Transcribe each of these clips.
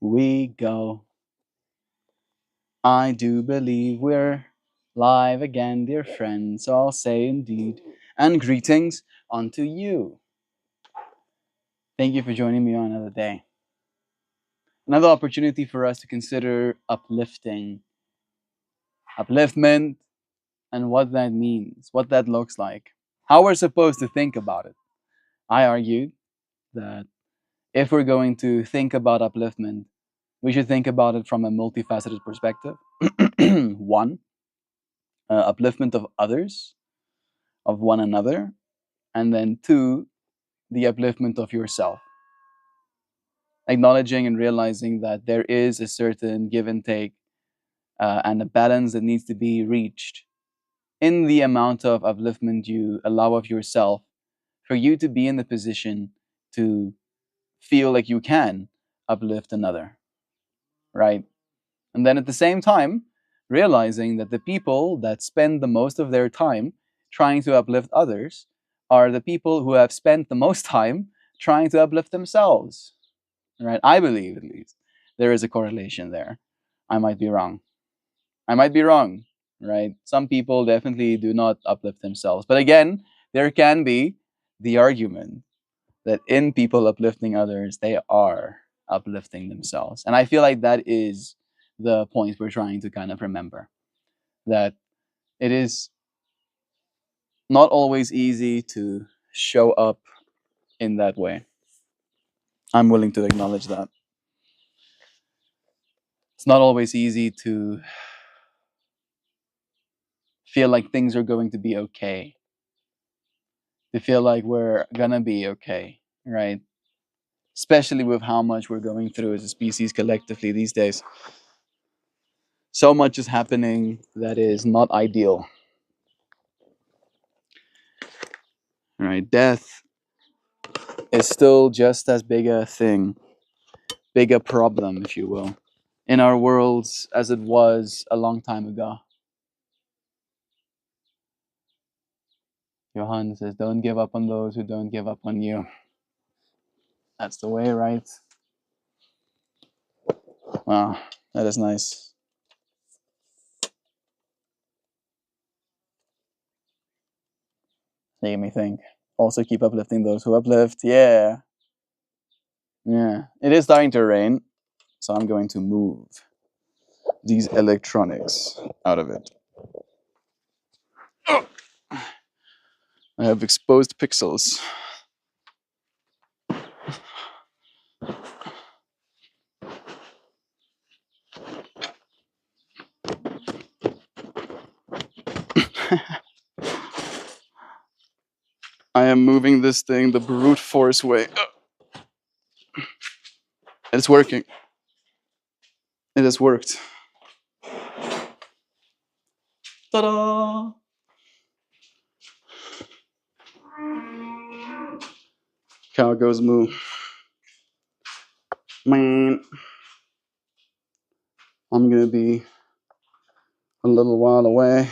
we go. I do believe we're live again, dear friends. So I'll say indeed, and greetings unto you. Thank you for joining me on another day. Another opportunity for us to consider uplifting, upliftment, and what that means, what that looks like, how we're supposed to think about it. I argued that if we're going to think about upliftment, we should think about it from a multifaceted perspective. One, upliftment of others, of one another, and then two, the upliftment of yourself. Acknowledging and realizing that there is a certain give and take and a balance that needs to be reached in the amount of upliftment you allow of yourself for you to be in the position to feel like you can uplift another, right? And then at the same time, realizing that the people that spend the most of their time trying to uplift others are the people who have spent the most time trying to uplift themselves, right? I believe, at least, there is a correlation there. I might be wrong. I might be wrong, right? Some people definitely do not uplift themselves. But again, there can be the argument that in people uplifting others, they are uplifting themselves. And I feel like that is the point we're trying to kind of remember, that it is not always easy to show up in that way. I'm willing to acknowledge that. It's not always easy to feel like things are going to be okay, to feel like we're gonna be okay, right? Especially with how much we're going through as a species collectively these days. So much is happening that is not ideal, right? Death is still just as big a thing, big a problem, if you will, in our worlds as it was a long time ago. Johann says, don't give up on those who don't give up on you. That's the way, right? Wow, that is nice. Making me think. Also keep uplifting those who uplift. Yeah. Yeah. It is starting to rain, so I'm going to move these electronics out of it. Oh, I have exposed pixels. I am moving this thing the brute force way. It's working. It has worked. Ta-da! Cow goes moo. Man, I'm gonna be a little while away.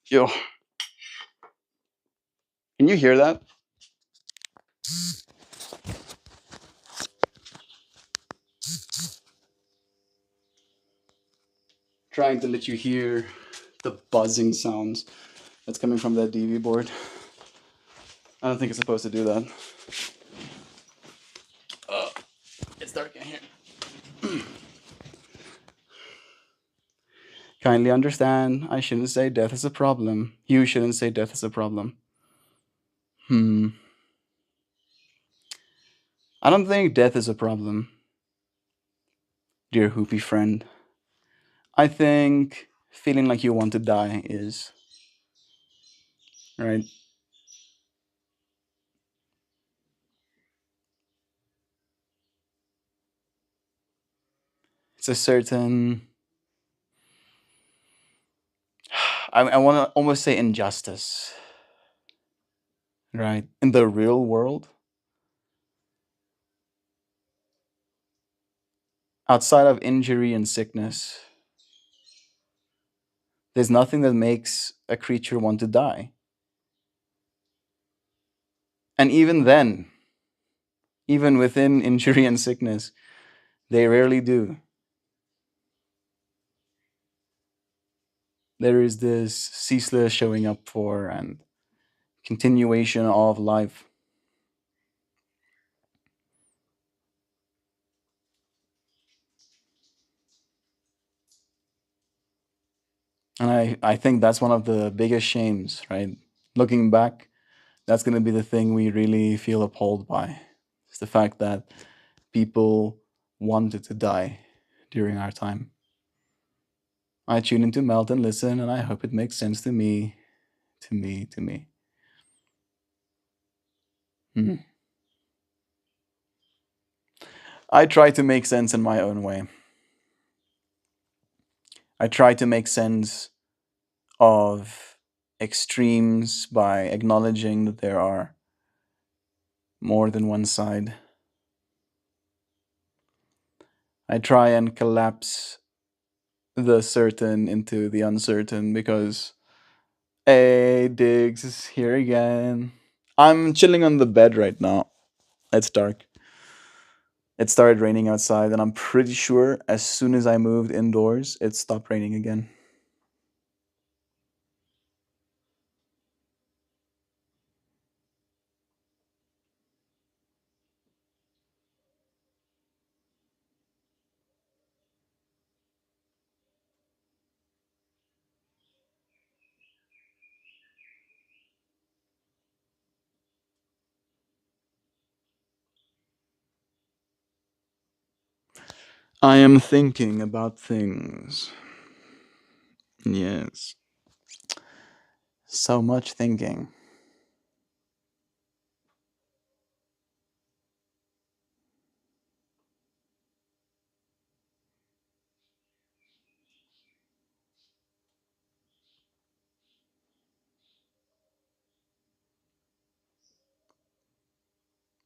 Yo, can you hear that? Trying to let you hear the buzzing sounds that's coming from that DV board. I don't think it's supposed to do that. It's dark in here. Kindly understand, I shouldn't say death is a problem. You shouldn't say death is a problem. I don't think death is a problem, dear Hoopy friend. I think feeling like you want to die is. Right? It's a certain. I want to almost say injustice. Right? In the real world, outside of injury and sickness, there's nothing that makes a creature want to die. And Even within injury and sickness, they rarely do. There is this ceaseless showing up for and continuation of life. And I think that's one of the biggest shames, right? Looking back, that's going to be the thing we really feel appalled by. It's the fact that people wanted to die during our time. I tune into Melt and listen, and I hope it makes sense to me, to me. Hmm. I try to make sense in my own way. I try to make sense of extremes by acknowledging that there are more than one side. I try and collapse the certain into the uncertain because, hey, Diggs is here again. I'm chilling on the bed right now. It's dark. It started raining outside, and I'm pretty sure as soon as I moved indoors, it stopped raining again. I am thinking about things. Yes. So much thinking.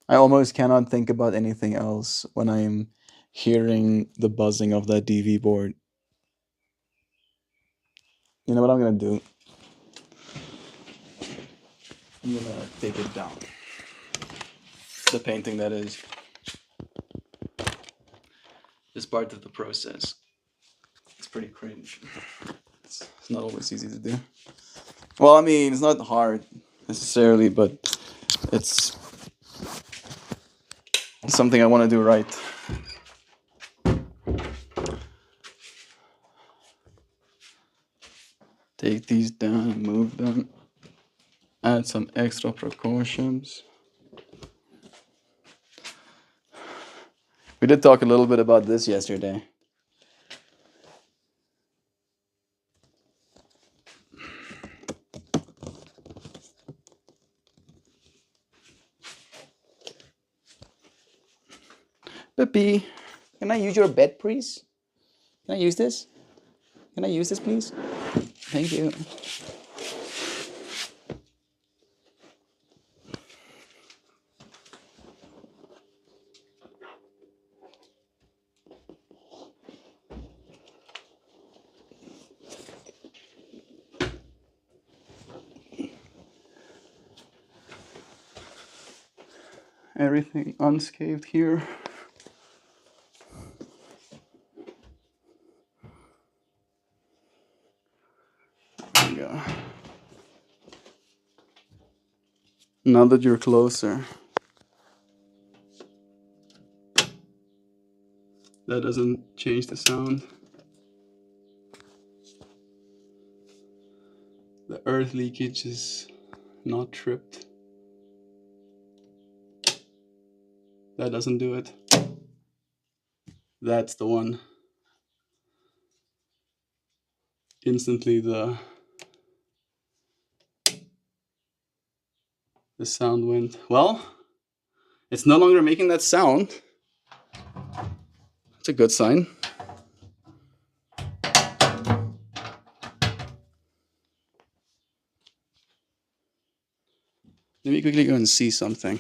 I almost cannot think about anything else when I'm hearing the buzzing of that DV board. You know what I'm gonna do? I'm gonna take it down. The painting, that is part of the process. It's pretty cringe. It's not always easy to do. Well, I mean, it's not hard necessarily, but it's something I want to do right. Take these down, move them, add some extra precautions. We did talk a little bit about this yesterday. Peppy, can I use your bed, please? Can I use this? Can I use this, please? Thank you. Everything unscathed here. There we go. Now that you're closer, that doesn't change the sound. The earth leakage is not tripped. That doesn't do it. That's the one. Instantly the sound went. Well, it's no longer making that sound. It's a good sign. Let me quickly go and see something.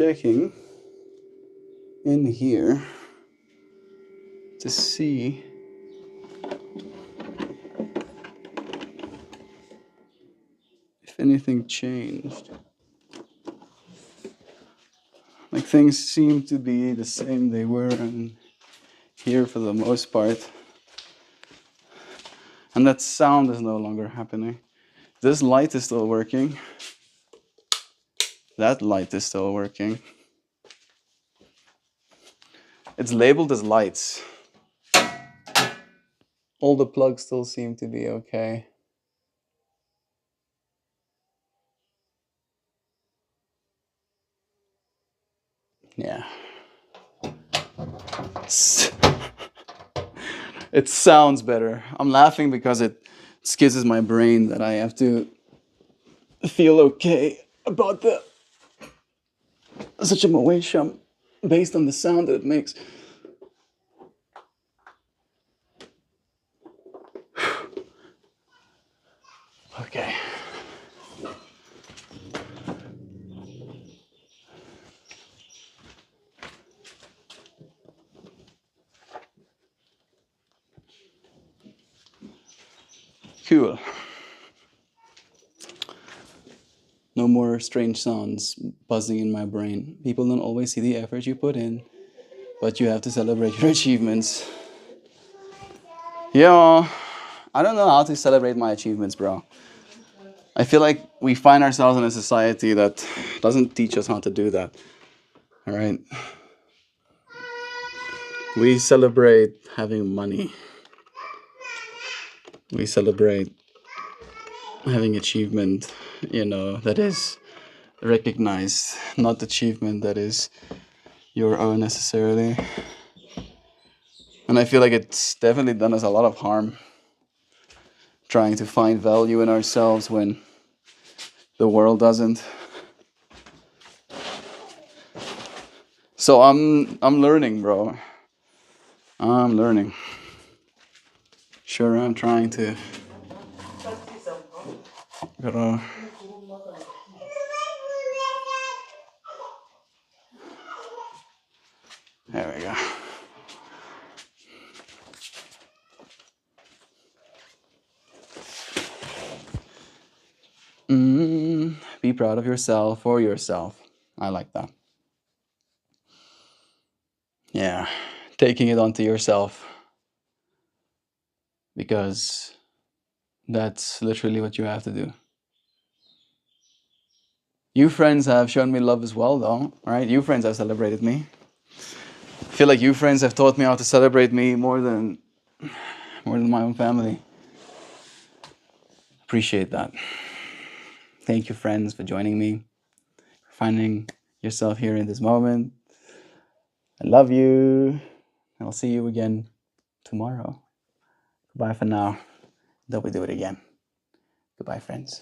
checking in here to see if anything changed. Like, things seem to be the same they were in here for the most part. And that sound is no longer happening. This light is still working. That light is still working. It's labeled as lights. All the plugs still seem to be okay. Yeah. It sounds better. I'm laughing because it skizzes my brain that I have to feel okay about such a moation based on the sound that it makes. Okay. Cool. No more strange sounds buzzing in my brain. People don't always see the effort you put in, but you have to celebrate your achievements. Yeah, I don't know how to celebrate my achievements, bro. I feel like we find ourselves in a society that doesn't teach us how to do that. All right? We celebrate having money. We celebrate having achievement, that is recognized, not achievement that is your own necessarily. And I feel like it's definitely done us a lot of harm, trying to find value in ourselves when the world doesn't. So I'm learning, bro. I'm learning. Sure, I'm trying to. Gotta. There we go. Be proud of yourself for yourself. I like that. Yeah, taking it onto yourself. Because that's literally what you have to do. You friends have shown me love as well, though, right? You friends have celebrated me. I feel like you friends have taught me how to celebrate me more than my own family. Appreciate that. Thank you, friends, for joining me, for finding yourself here in this moment. I love you. I'll see you again tomorrow. Goodbye for now. Until we do it again. Goodbye, friends.